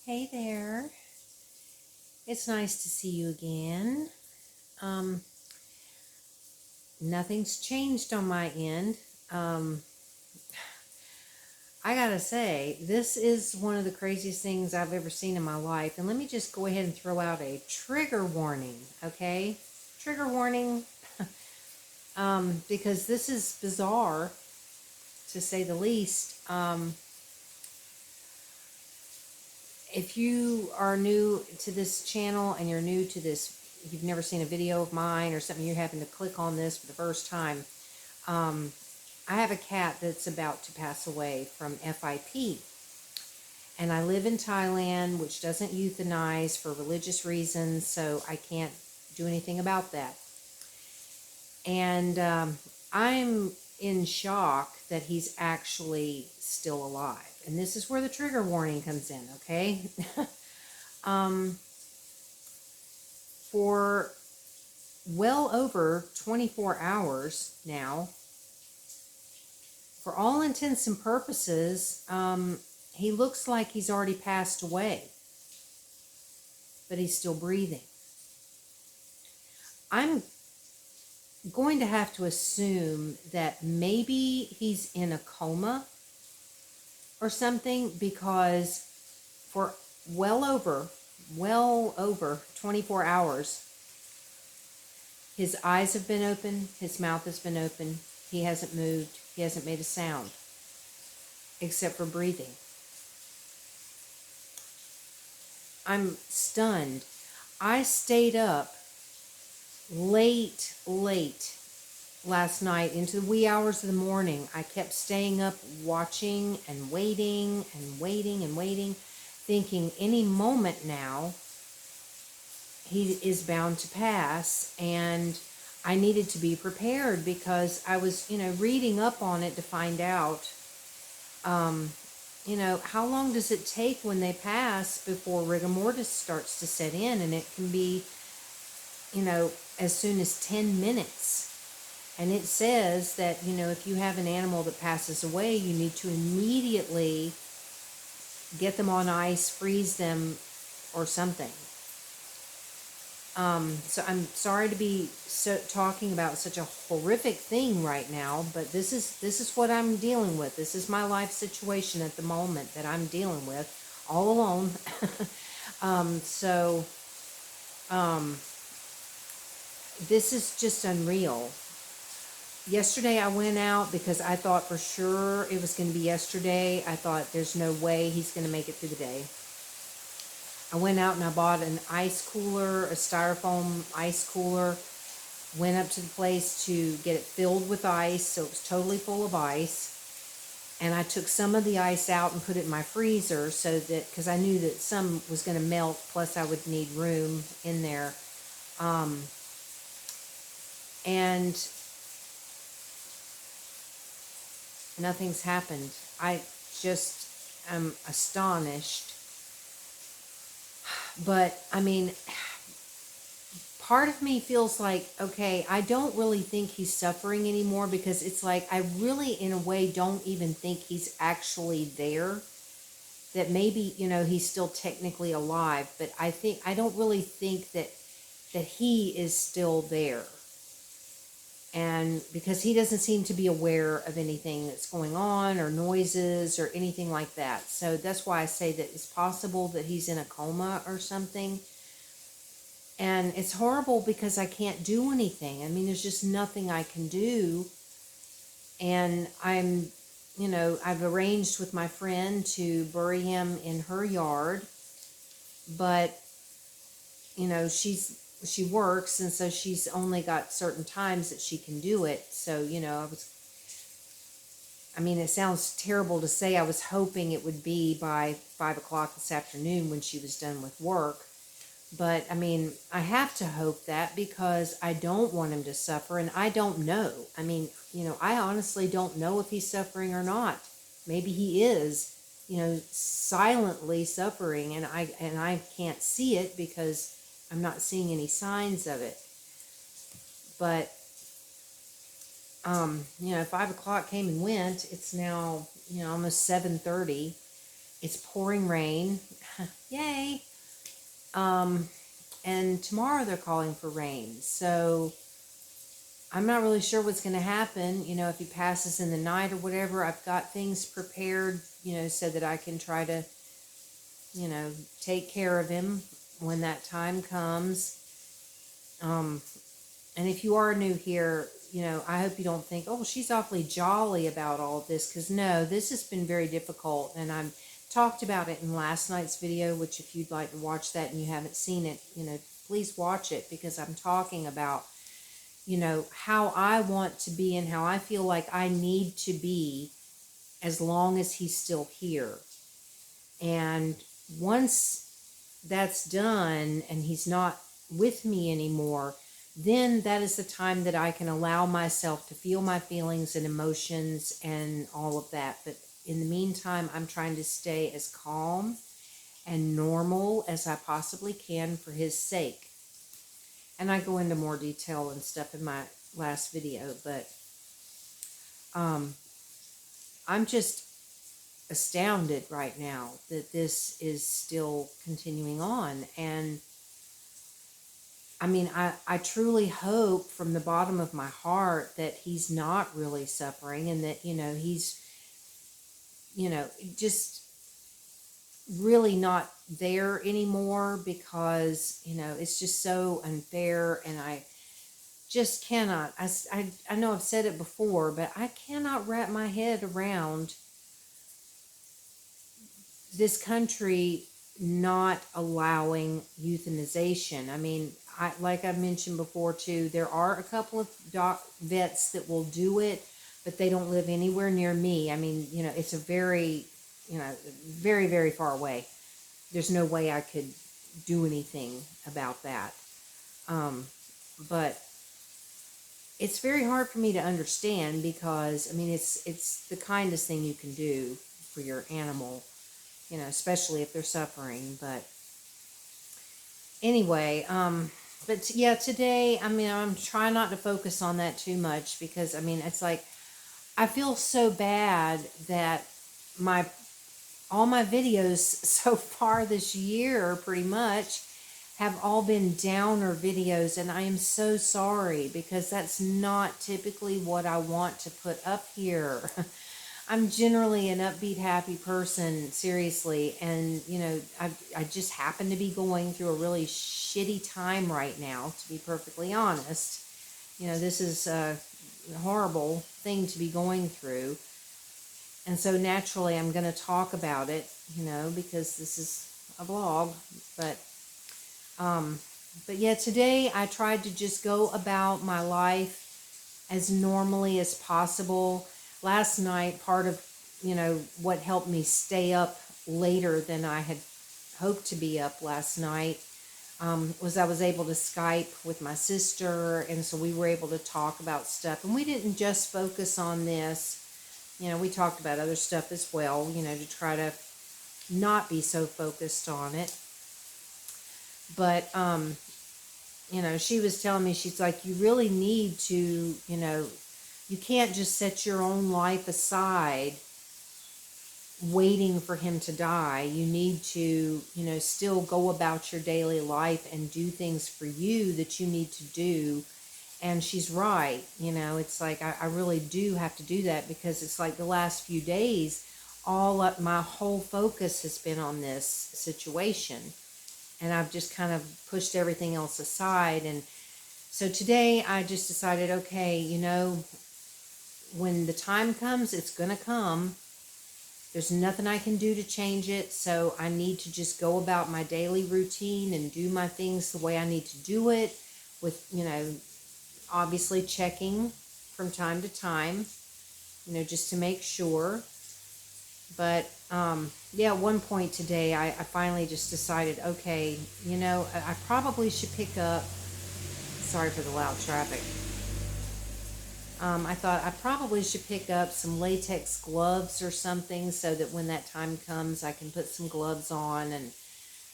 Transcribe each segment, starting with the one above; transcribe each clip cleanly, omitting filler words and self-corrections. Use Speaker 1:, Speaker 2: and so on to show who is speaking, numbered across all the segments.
Speaker 1: Hey there. It's nice to see you again. Um, Nothing's changed on my end. Um, I gotta say, this is one of the craziest things I've ever seen in my life. And let me just go ahead and throw out a trigger warning, okay? Trigger warning, because this is bizarre, to say the least. If you are new to this channel and you're new to this, you've never seen a video of mine or something, you happen to click on this for the first time, I have a cat that's about to pass away from FIP. And I live in Thailand, which doesn't euthanize for religious reasons, so I can't do anything about that. And I'm in shock that he's actually still alive. And this is where the trigger warning comes in, okay? um, for well over 24 hours now, for all intents and purposes, he looks like he's already passed away, but he's still breathing. I'm going to have to assume that maybe he's in a coma or something, because for well over 24 hours, his eyes have been open, his mouth has been open, he hasn't moved, he hasn't made a sound, except for breathing. I'm stunned. I stayed up late last night into the wee hours of the morning. I kept staying up watching and waiting and waiting and waiting, thinking any moment now he is bound to pass, and I needed to be prepared because I was, reading up on it to find out, how long does it take when they pass before rigor mortis starts to set in? And it can be, as soon as 10 minutes. And it says that, if you have an animal that passes away, you need to immediately get them on ice, freeze them, or something. So I'm sorry to be talking about such a horrific thing right now, but this is what I'm dealing with. This is my life situation at the moment that I'm dealing with, all alone. So this is just unreal. Yesterday I went out because I thought for sure it was going to be yesterday. I thought there's no way he's going to make it through the day. I went out and I bought an ice cooler, a styrofoam ice cooler. Went up to the place to get it filled with ice, so it was totally full of ice. And I took some of the ice out and put it in my freezer, so that, because I knew that some was going to melt, plus I would need room in there. And nothing's happened. I just am astonished. But, I mean, part of me feels like, okay, I don't really think he's suffering anymore, because it's like I really, in a way, don't even think he's actually there. That maybe, he's still technically alive, but I don't really think that he is still there. And because he doesn't seem to be aware of anything that's going on, or noises or anything like that. So that's why I say that it's possible that he's in a coma or something. And it's horrible because I can't do anything. I mean, there's just nothing I can do. And I've arranged with my friend to bury him in her yard. But, she works, and so she's only got certain times that she can do it. So, it sounds terrible to say, I was hoping it would be by 5 o'clock this afternoon when she was done with work. But, I have to hope that, because I don't want him to suffer, and I don't know. I honestly don't know if he's suffering or not. Maybe he is, silently suffering, and I can't see it because I'm not seeing any signs of it. But, 5 o'clock came and went. It's now, almost 7:30. It's pouring rain. Yay. And tomorrow they're calling for rain. So I'm not really sure what's going to happen. You know, if he passes in the night or whatever, I've got things prepared, you know, so that I can try to, you know, take care of him when that time comes. And if you are new here, you know, I hope you don't think, oh, well, she's awfully jolly about all of this. Because no, this has been very difficult. And I've talked about it in last night's video, which if you'd like to watch that and you haven't seen it, you know, please watch it, because I'm talking about, you know, how I want to be and how I feel like I need to be as long as he's still here. And once that's done and he's not with me anymore, then that is the time that I can allow myself to feel my feelings and emotions and all of that. But in the meantime, I'm trying to stay as calm and normal as I possibly can for his sake. And I go into more detail and stuff in my last video, but I'm just astounded right now that this is still continuing on. And I mean, I truly hope from the bottom of my heart that he's not really suffering, and that, you know, he's, you know, just really not there anymore, because, you know, it's just so unfair. And I just cannot, I know I've said it before, but I cannot wrap my head around this country not allowing euthanization. I mean, like I've mentioned before too, there are a couple of vets that will do it, but they don't live anywhere near me. I mean, you know, it's a very, you know, very, very far away. There's no way I could do anything about that. But it's very hard for me to understand, because, I mean, it's the kindest thing you can do for your animal, you know, especially if they're suffering. But anyway, but yeah, today, I mean, I'm trying not to focus on that too much, because, I mean, it's like, I feel so bad that all my videos so far this year, pretty much, have all been downer videos, and I am so sorry, because that's not typically what I want to put up here. I'm generally an upbeat, happy person, seriously, and, you know, I just happen to be going through a really shitty time right now, to be perfectly honest. You know, this is a horrible thing to be going through, and so naturally I'm going to talk about it, you know, because this is a vlog. But yeah, today I tried to just go about my life as normally as possible. Last night, part of, you know, what helped me stay up later than I had hoped to be up last night, was I was able to Skype with my sister, and so we were able to talk about stuff. And we didn't just focus on this, you know, we talked about other stuff as well, you know, to try to not be so focused on it. But, you know, she was telling me, she's like, you really need to, you know, you can't just set your own life aside waiting for him to die. You need to, you know, still go about your daily life and do things for you that you need to do. And she's right. You know, it's like, I really do have to do that, because it's like the last few days, my whole focus has been on this situation. And I've just kind of pushed everything else aside. And so today I just decided, okay, you know, when the time comes, it's going to come. There's nothing I can do to change it. So I need to just go about my daily routine and do my things the way I need to do it, with, you know, obviously checking from time to time, you know, just to make sure. But, yeah, at one point today, I finally just decided, okay, you know, I probably should pick up, sorry for the loud traffic. I thought I probably should pick up some latex gloves or something, so that when that time comes, I can put some gloves on and,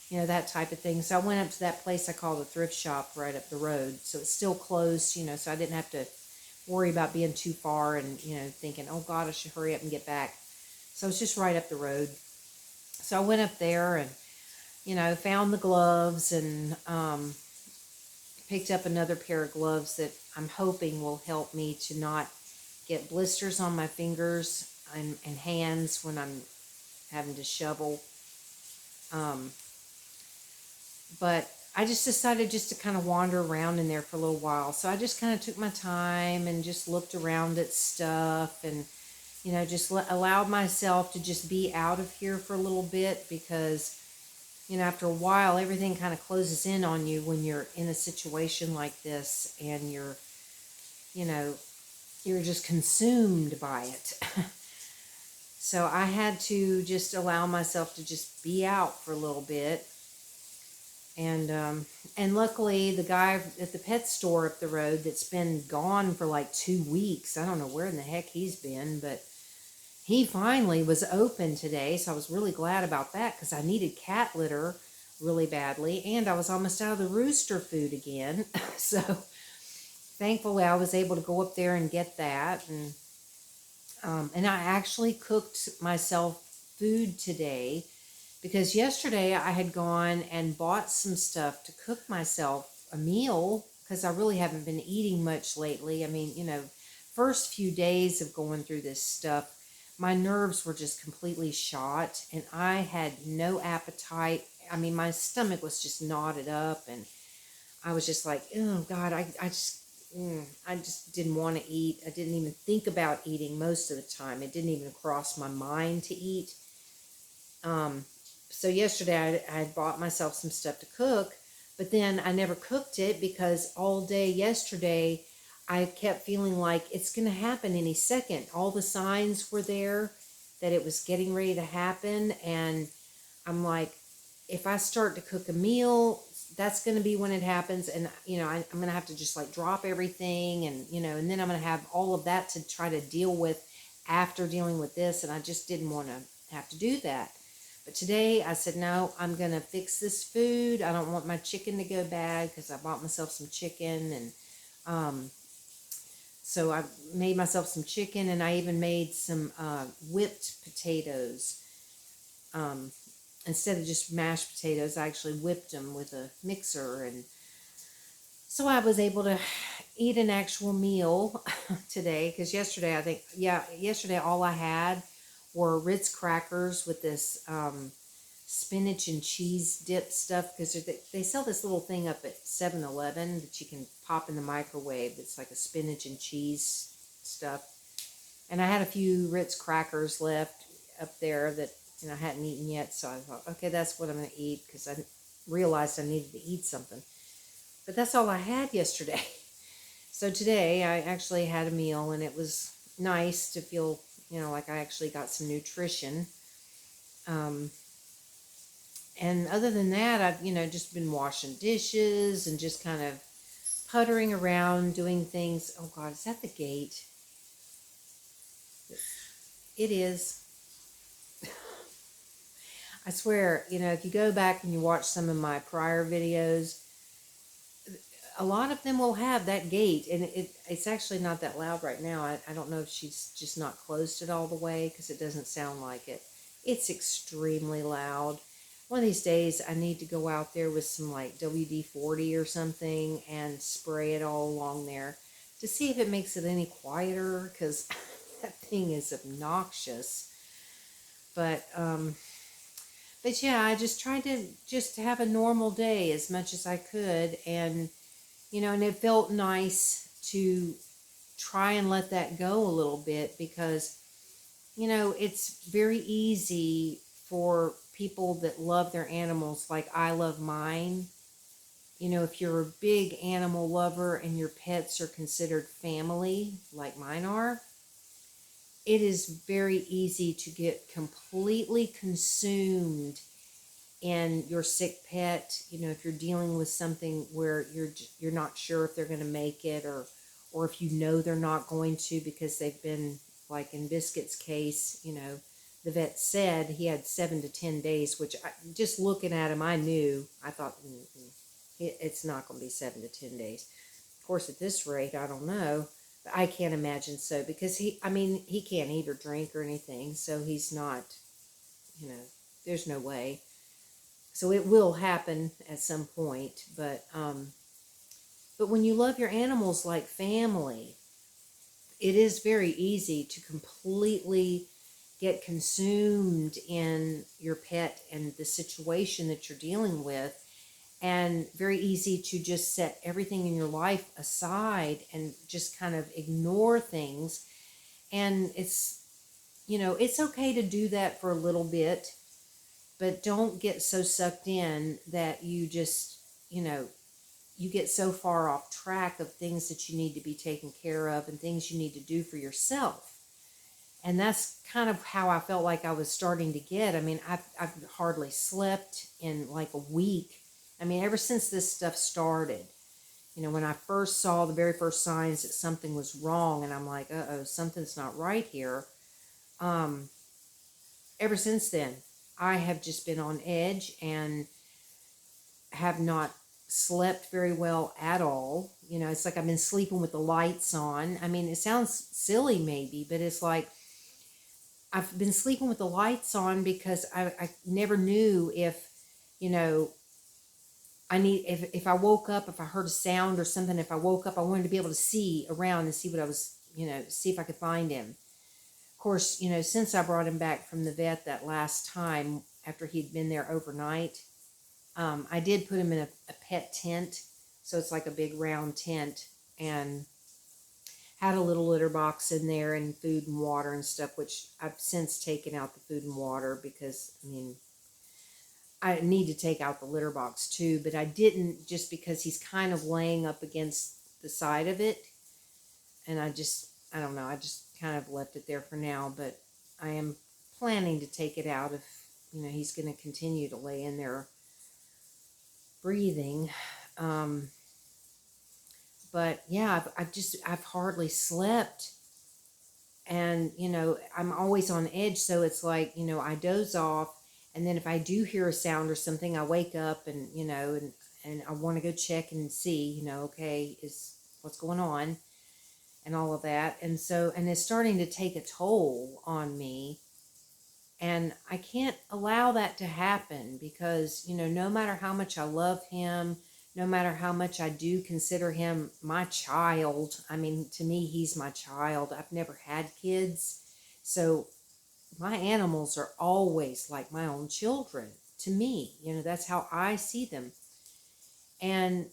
Speaker 1: you know, that type of thing. So I went up to that place I call the thrift shop right up the road. So it's still closed, you know, so I didn't have to worry about being too far and, you know, thinking, oh God, I should hurry up and get back. So it's just right up the road. So I went up there and, found the gloves and picked up another pair of gloves that I'm hoping will help me to not get blisters on my fingers and hands when I'm having to shovel. But I just decided just to kind of wander around in there for a little while. So I just kind of took my time and just looked around at stuff and, just allowed myself to just be out of here for a little bit because, after a while, everything kind of closes in on you when you're in a situation like this and you know, you're just consumed by it. So I had to just allow myself to just be out for a little bit. And luckily the guy at the pet store up the road that's been gone for like 2 weeks, I don't know where in the heck he's been, but he finally was open today. So I was really glad about that because I needed cat litter really badly. And I was almost out of the rooster food again. So thankfully I was able to go up there and get that. And I actually cooked myself food today because yesterday I had gone and bought some stuff to cook myself a meal because I really haven't been eating much lately. I mean, first few days of going through this stuff, my nerves were just completely shot and I had no appetite. I mean, my stomach was just knotted up and I was just like, oh God, I just didn't want to eat. I didn't even think about eating most of the time. It didn't even cross my mind to eat. So yesterday I had bought myself some stuff to cook, but then I never cooked it because all day yesterday I kept feeling like it's going to happen any second. All the signs were there that it was getting ready to happen. And I'm like, if I start to cook a meal, that's going to be when it happens. And, I'm going to have to just like drop everything and, and then I'm going to have all of that to try to deal with after dealing with this. And I just didn't want to have to do that. But today I said, no, I'm going to fix this food. I don't want my chicken to go bad because I bought myself some chicken. And so I made myself some chicken and I even made some whipped potatoes. Instead of just mashed potatoes, I actually whipped them with a mixer. And so I was able to eat an actual meal today because yesterday all I had were Ritz crackers with this spinach and cheese dip stuff because they sell this little thing up at 7-Eleven that you can pop in the microwave. It's like a spinach and cheese stuff. And I had a few Ritz crackers left up there that I hadn't eaten yet. So I thought, okay, that's what I'm going to eat because I realized I needed to eat something. But that's all I had yesterday. So today I actually had a meal and it was nice to feel like I actually got some nutrition. And other than that, I've, just been washing dishes and just kind of puttering around doing things. Oh God, is that the gate? It is. I swear, if you go back and you watch some of my prior videos, a lot of them will have that gate, and it's actually not that loud right now. I don't know if she's just not closed it all the way because it doesn't sound like it. It's extremely loud. One of these days I need to go out there with some like WD-40 or something and spray it all along there to see if it makes it any quieter because that thing is obnoxious. But yeah, I just tried to just have a normal day as much as I could. And, and it felt nice to try and let that go a little bit because, it's very easy for people that love their animals like I love mine. If you're a big animal lover and your pets are considered family like mine are, it is very easy to get completely consumed in your sick pet. If you're dealing with something where you're not sure if they're going to make it or if they're not going to because they've been, like in Biscuit's case, the vet said he had 7 to 10 days, which just looking at him, I thought it's not going to be 7 to 10 days. Of course, at this rate, I don't know. But I can't imagine so because he can't eat or drink or anything. So he's not, There's no way. So it will happen at some point, but when you love your animals like family, it is very easy to completely get consumed in your pet and the situation that you're dealing with, and very easy to just set everything in your life aside and just kind of ignore things. And it's okay to do that for a little bit, but don't get so sucked in that you just, you know, you get so far off track of things that you need to be taken care of and things you need to do for yourself. And that's kind of how I felt like I was starting to get. I mean, I've hardly slept in like a week. I mean, ever since this stuff started, when I first saw the very first signs that something was wrong, and I'm like, uh-oh, something's not right here. Um, Ever since then, I have just been on edge and have not slept very well at all. It's like I've been sleeping with the lights on. I mean, it sounds silly maybe, but it's like I've been sleeping with the lights on because I never knew if, you know, if I woke up, if I heard a sound or something, if I woke up, I wanted to be able to see around and see what I was, see if I could find him. Of course, since I brought him back from the vet that last time after he'd been there overnight, I did put him in a pet tent. So it's like a big round tent, and had a little litter box in there and food and water and stuff, which I've since taken out the food and water because, I mean, I need to take out the litter box too, but I didn't just because he's kind of laying up against the side of it. And I don't know, I just kind of left it there for now, but I am planning to take it out if, he's going to continue to lay in there breathing. But yeah, I've hardly slept, and I'm always on edge. So it's like, I doze off, and then if I do hear a sound or something, I wake up and and I want to go check and see, okay, is what's going on and all of that. And it's starting to take a toll on me, and I can't allow that to happen because, no matter how much I love him, no matter how much I do consider him my child, I mean, to me, he's my child. I've never had kids. So my animals are always like my own children to me. That's how I see them. And,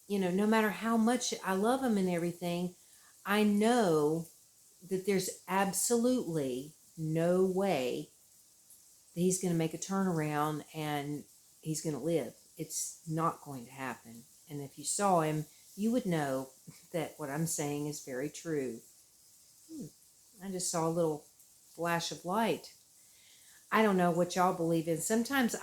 Speaker 1: no matter how much I love them and everything, I know that there's absolutely no way that he's going to make a turnaround and he's going to live. It's not going to happen. And if you saw him, you would know that what I'm saying is very true. I just saw a little flash of light. I don't know what y'all believe in. Sometimes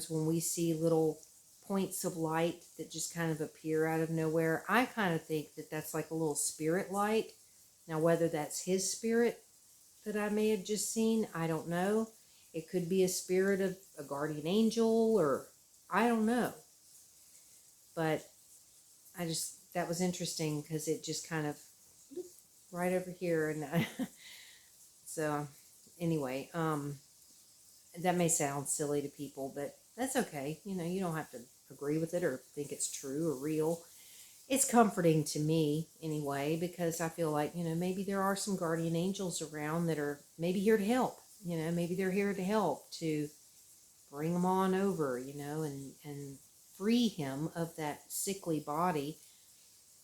Speaker 1: when we see little points of light that just kind of appear out of nowhere, I kind of think that that's like a little spirit light. Now, whether that's his spirit that I may have just seen, I don't know. It could be a spirit of a guardian angel, or I don't know. But that was interesting because it just kind of right over here. And so anyway, that may sound silly to people, but that's okay. You don't have to agree with it or think it's true or real. It's comforting to me anyway, because I feel like, maybe there are some guardian angels around that are maybe here to help. Maybe they're here to help, to bring him on over, and free him of that sickly body.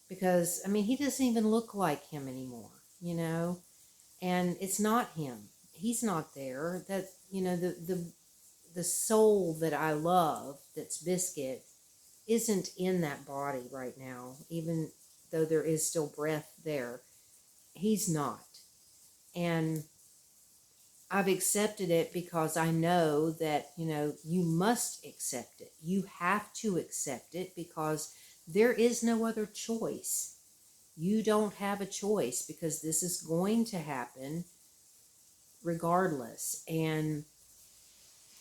Speaker 1: Because, I mean, he doesn't even look like him anymore, and it's not him. He's not there. That, the soul that I love, that's Biscuit, isn't in that body right now, even though there is still breath there. He's not. And I've accepted it because I know that, you must accept it. You have to accept it because there is no other choice. You don't have a choice because this is going to happen regardless. And,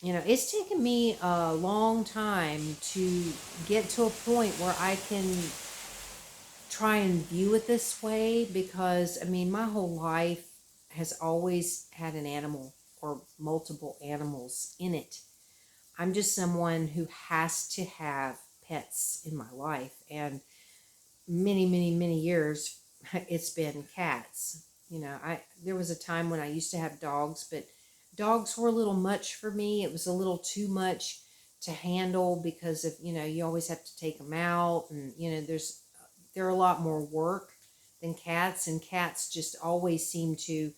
Speaker 1: it's taken me a long time to get to a point where I can try and view it this way because, I mean, my whole life has always had an animal or multiple animals in it. I'm just someone who has to have pets in my life. And many, many, many years, it's been cats. There was a time when I used to have dogs, but dogs were a little much for me. It was a little too much to handle because of, you always have to take them out, and they're a lot more work than cats, and cats just always seem to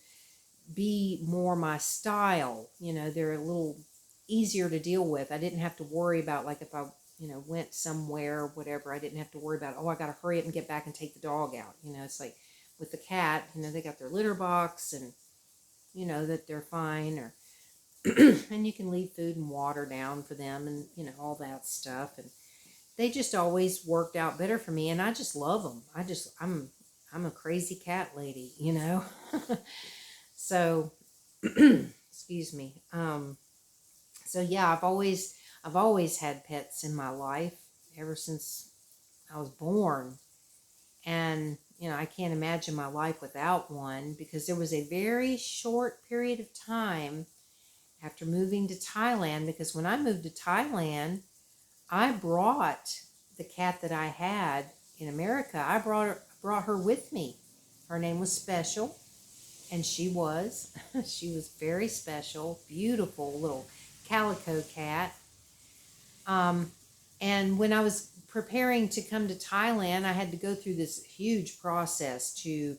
Speaker 1: be more my style. They're a little easier to deal with. I didn't have to worry about, like, if I went somewhere or whatever, I didn't have to worry about, oh, I got to hurry up and get back and take the dog out. It's like with the cat, they got their litter box, and that they're fine, or and you can leave food and water down for them, and all that stuff, and they just always worked out better for me, and I just love them. I'm a crazy cat lady. So excuse me. So yeah, I've always had pets in my life ever since I was born. And, I can't imagine my life without one, because there was a very short period of time after moving to Thailand, because when I moved to Thailand, I brought the cat that I had in America. I brought her with me. Her name was Special, and she was she was very special, beautiful little calico cat. Um, and when I was preparing to come to Thailand, I had to go through this huge process to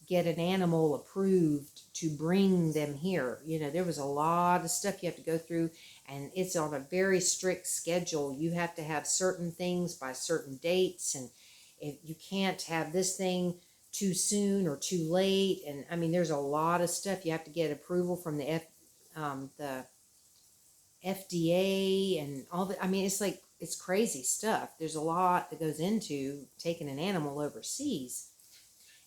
Speaker 1: get an animal approved to bring them here. There was a lot of stuff you have to go through, and it's on a very strict schedule. You have to have certain things by certain dates, and if you can't have this thing too soon or too late. And I mean, there's a lot of stuff. You have to get approval from the FDA and all that. I mean, it's crazy stuff. There's a lot that goes into taking an animal overseas.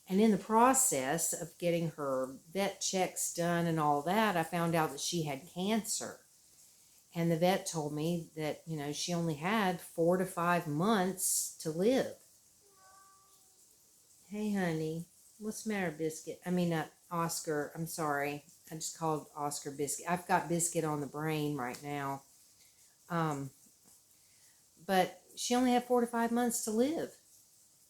Speaker 1: And in the process of getting her vet checks done and all that, I found out that she had cancer. And the vet told me that, she only had 4 to 5 months to live. Hey, honey. What's the matter, Biscuit? I mean, Oscar. I'm sorry. I just called Oscar Biscuit. I've got Biscuit on the brain right now. But she only had 4 to 5 months to live.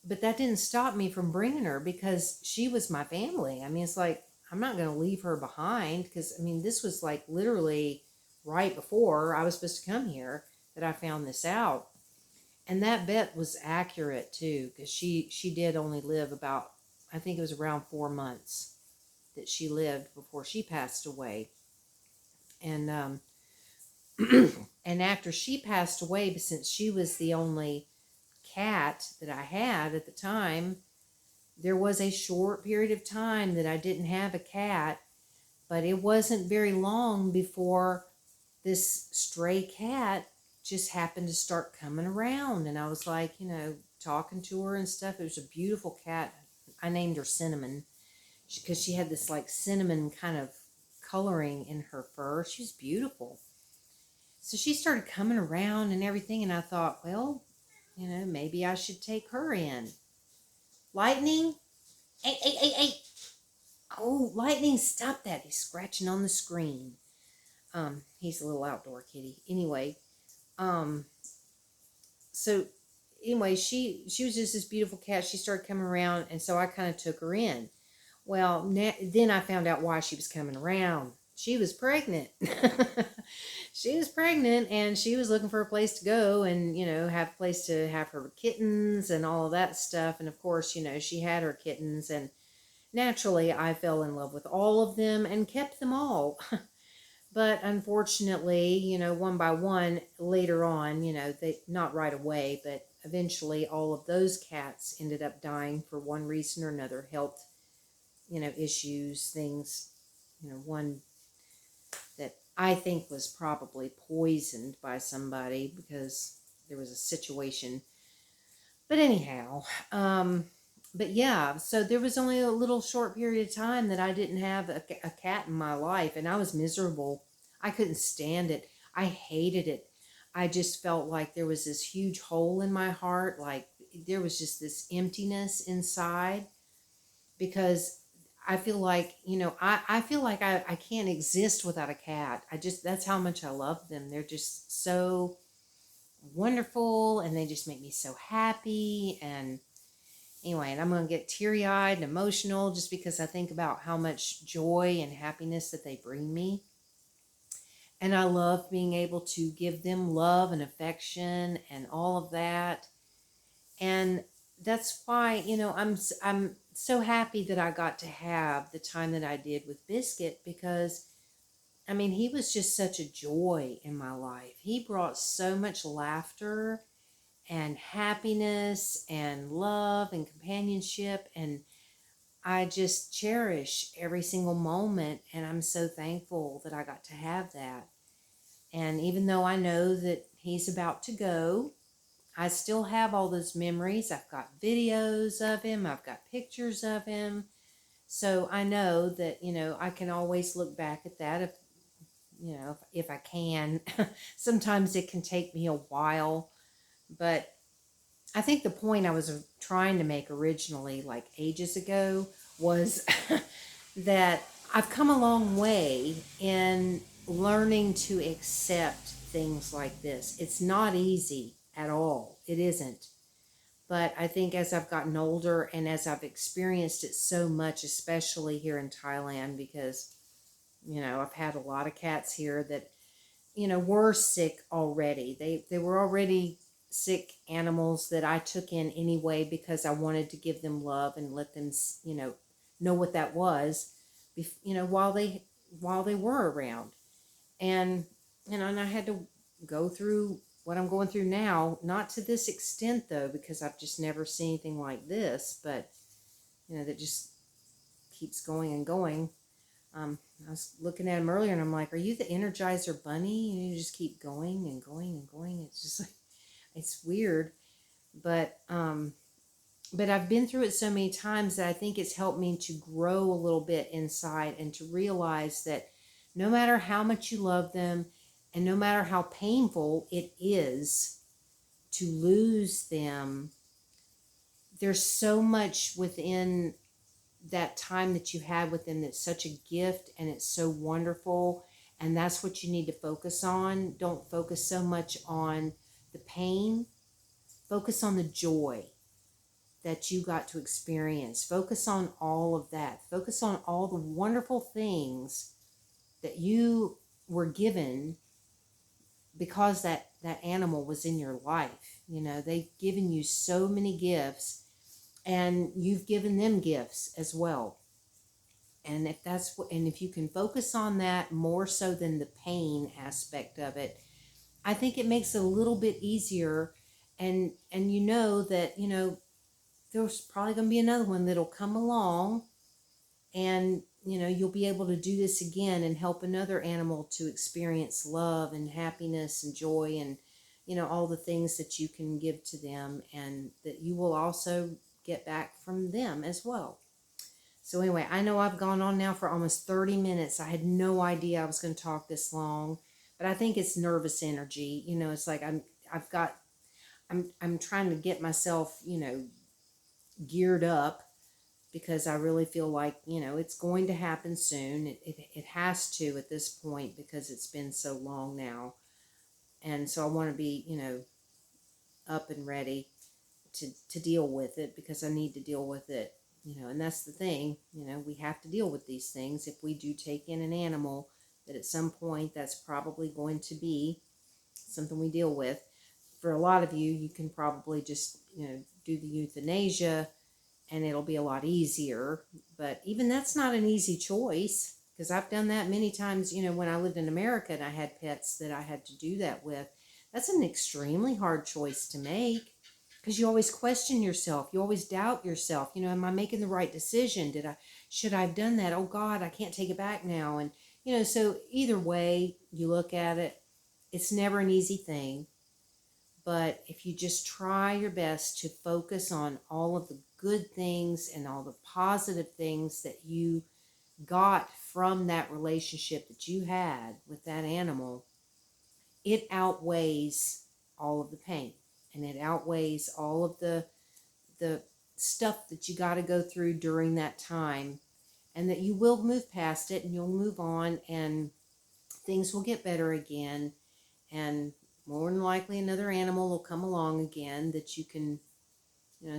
Speaker 1: But that didn't stop me from bringing her, because she was my family. I mean, it's like, I'm not going to leave her behind, because, I mean, this was like literally right before I was supposed to come here that I found this out. And that vet was accurate too, because she did only live about, I think it was around 4 months that she lived before she passed away. And and after she passed away, but since she was the only cat that I had at the time, there was a short period of time that I didn't have a cat, but it wasn't very long before this stray cat just happened to start coming around. And I was like, talking to her and stuff. It was a beautiful cat. I named her Cinnamon because she had this like cinnamon kind of coloring in her fur. She was beautiful. So she started coming around and everything, and I thought, well, maybe I should take her in. Lightning? Hey, hey, hey, hey. Oh, Lightning, stop that. He's scratching on the screen. He's a little outdoor kitty. Anyway, so anyway, she was just this beautiful cat. She started coming around, and so I kind of took her in. Well, then I found out why she was coming around. She was pregnant. She was pregnant, and she was looking for a place to go and, have a place to have her kittens and all of that stuff. And of course, she had her kittens, and naturally I fell in love with all of them and kept them all. But unfortunately, one by one later on, they, not right away, but eventually all of those cats ended up dying for one reason or another, health, issues, things, one that I think was probably poisoned by somebody because there was a situation. But anyhow, but yeah, so there was only a little short period of time that I didn't have a cat in my life, and I was miserable. I couldn't stand it. I hated it. I just felt like there was this huge hole in my heart, like there was just this emptiness inside, because I feel like, I feel like I can't exist without a cat. That's how much I love them. They're just so wonderful and they just make me so happy. And anyway, and I'm going to get teary eyed and emotional just because I think about how much joy and happiness that they bring me. And I love being able to give them love and affection and all of that. And that's why, I'm so happy that I got to have the time that I did with Biscuit, because I mean, he was just such a joy in my life. He brought so much laughter and happiness and love and companionship, and I just cherish every single moment, and I'm so thankful that I got to have that. And even though I know that he's about to go, I still have all those memories. I've got videos of him, I've got pictures of him. So I know that, I can always look back at that if I can. Sometimes it can take me a while, but I think the point I was trying to make originally, like ages ago, was that I've come a long way in learning to accept things like this. It's not easy at all. It isn't. But I think as I've gotten older and as I've experienced it so much, especially here in Thailand, because, I've had a lot of cats here that, were sick already. They were already sick animals that I took in anyway because I wanted to give them love and let them, know what that was, while they were around. And, and I had to go through what I'm going through now, not to this extent though, because I've just never seen anything like this, but, that just keeps going and going. I was looking at him earlier and I'm like, are you the Energizer Bunny? And you just keep going and going and going. It's just like, it's weird. But, but I've been through it so many times that I think it's helped me to grow a little bit inside and to realize that no matter how much you love them and no matter how painful it is to lose them, there's so much within that time that you had with them that's such a gift and it's so wonderful, and that's what you need to focus on. Don't focus so much on the pain. Focus on the joy that you got to experience. Focus on all of that. Focus on all the wonderful things that you were given because that animal was in your life. They've given you so many gifts, and you've given them gifts as well. And if you can focus on that more so than the pain aspect of it, I think it makes it a little bit easier. And you know that there's probably going to be another one that'll come along, and you'll be able to do this again and help another animal to experience love and happiness and joy, and all the things that you can give to them and that you will also get back from them as well. So anyway, I know I've gone on now for almost 30 minutes. I had no idea I was going to talk this long, but I think it's nervous energy. It's like I'm trying to get myself, geared up, because I really feel like, it's going to happen soon. It has to at this point because it's been so long now. And so I want to be, up and ready to deal with it, because I need to deal with it. And that's the thing, we have to deal with these things. If we do take in an animal, that at some point that's probably going to be something we deal with. For a lot of you, you can probably just, do the euthanasia and it'll be a lot easier. But even that's not an easy choice, because I've done that many times, when I lived in America and I had pets that I had to do that with. That's an extremely hard choice to make, because you always question yourself. You always doubt yourself. Am I making the right decision? Should I have done that? Oh God, I can't take it back now. And, so either way you look at it, it's never an easy thing. But if you just try your best to focus on all of the good things and all the positive things that you got from that relationship that you had with that animal, it outweighs all of the pain, and it outweighs all of the stuff that you got to go through during that time. and that you will move past it and you'll move on and things will get better again. And more than likely another animal will come along again that you can,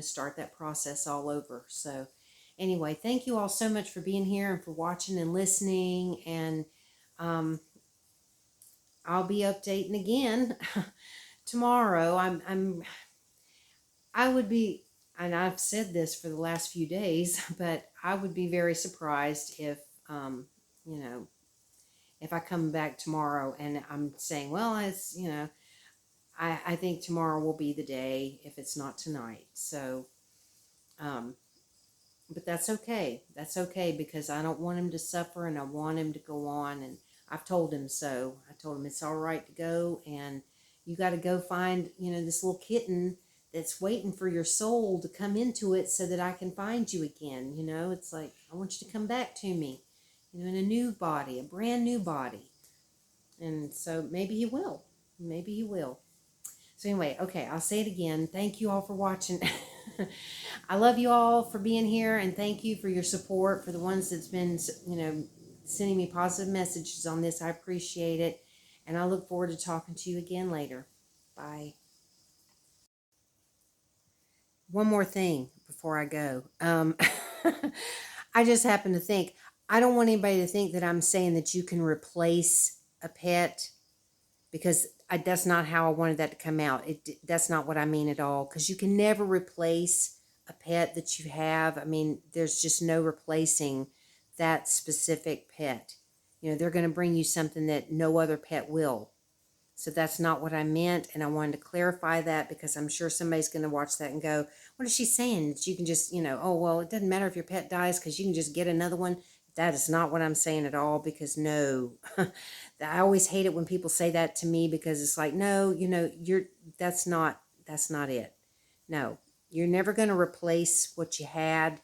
Speaker 1: start that process all over. So anyway, thank you all so much for being here and for watching and listening. And I'll be updating again tomorrow. I would be, and I've said this for the last few days, but I would be very surprised if, you know, if I come back tomorrow and I'm saying, well, I think tomorrow will be the day if it's not tonight. So, um, but that's okay. That's okay because I don't want him to suffer and I want him to go on. And I've told him so. I told him it's all right to go and you got to go find, this little kitten that's waiting for your soul to come into it so that I can find you again. It's like, I want you to come back to me, in a new body, a brand new body. And so maybe he will. Maybe he will. So anyway, okay, I'll say it again. Thank you all for watching. I love you all for being here, and thank you for your support, for the ones that's been, sending me positive messages on this. I appreciate it, and I look forward to talking to you again later. Bye. One more thing before I go. I just happen to think, I don't want anybody to think that I'm saying that you can replace a pet because that's not how I wanted that to come out. That's not what I mean at all, because you can never replace a pet that you have. I mean, there's just no replacing that specific pet. They're going to bring you something that no other pet will. So that's not what I meant, and I wanted to clarify that because I'm sure somebody's going to watch that and go, what is she saying? That you can just, oh, well, it doesn't matter if your pet dies because you can just get another one. That is not what I'm saying at all, because no, I always hate it when people say that to me, because it's like, no, that's not it. No, you're never going to replace what you had.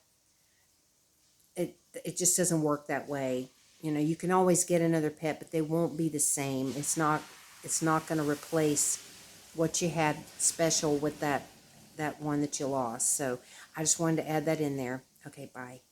Speaker 1: It just doesn't work that way. You can always get another pet, but they won't be the same. It's not going to replace what you had special with that one that you lost. So I just wanted to add that in there. Okay, bye.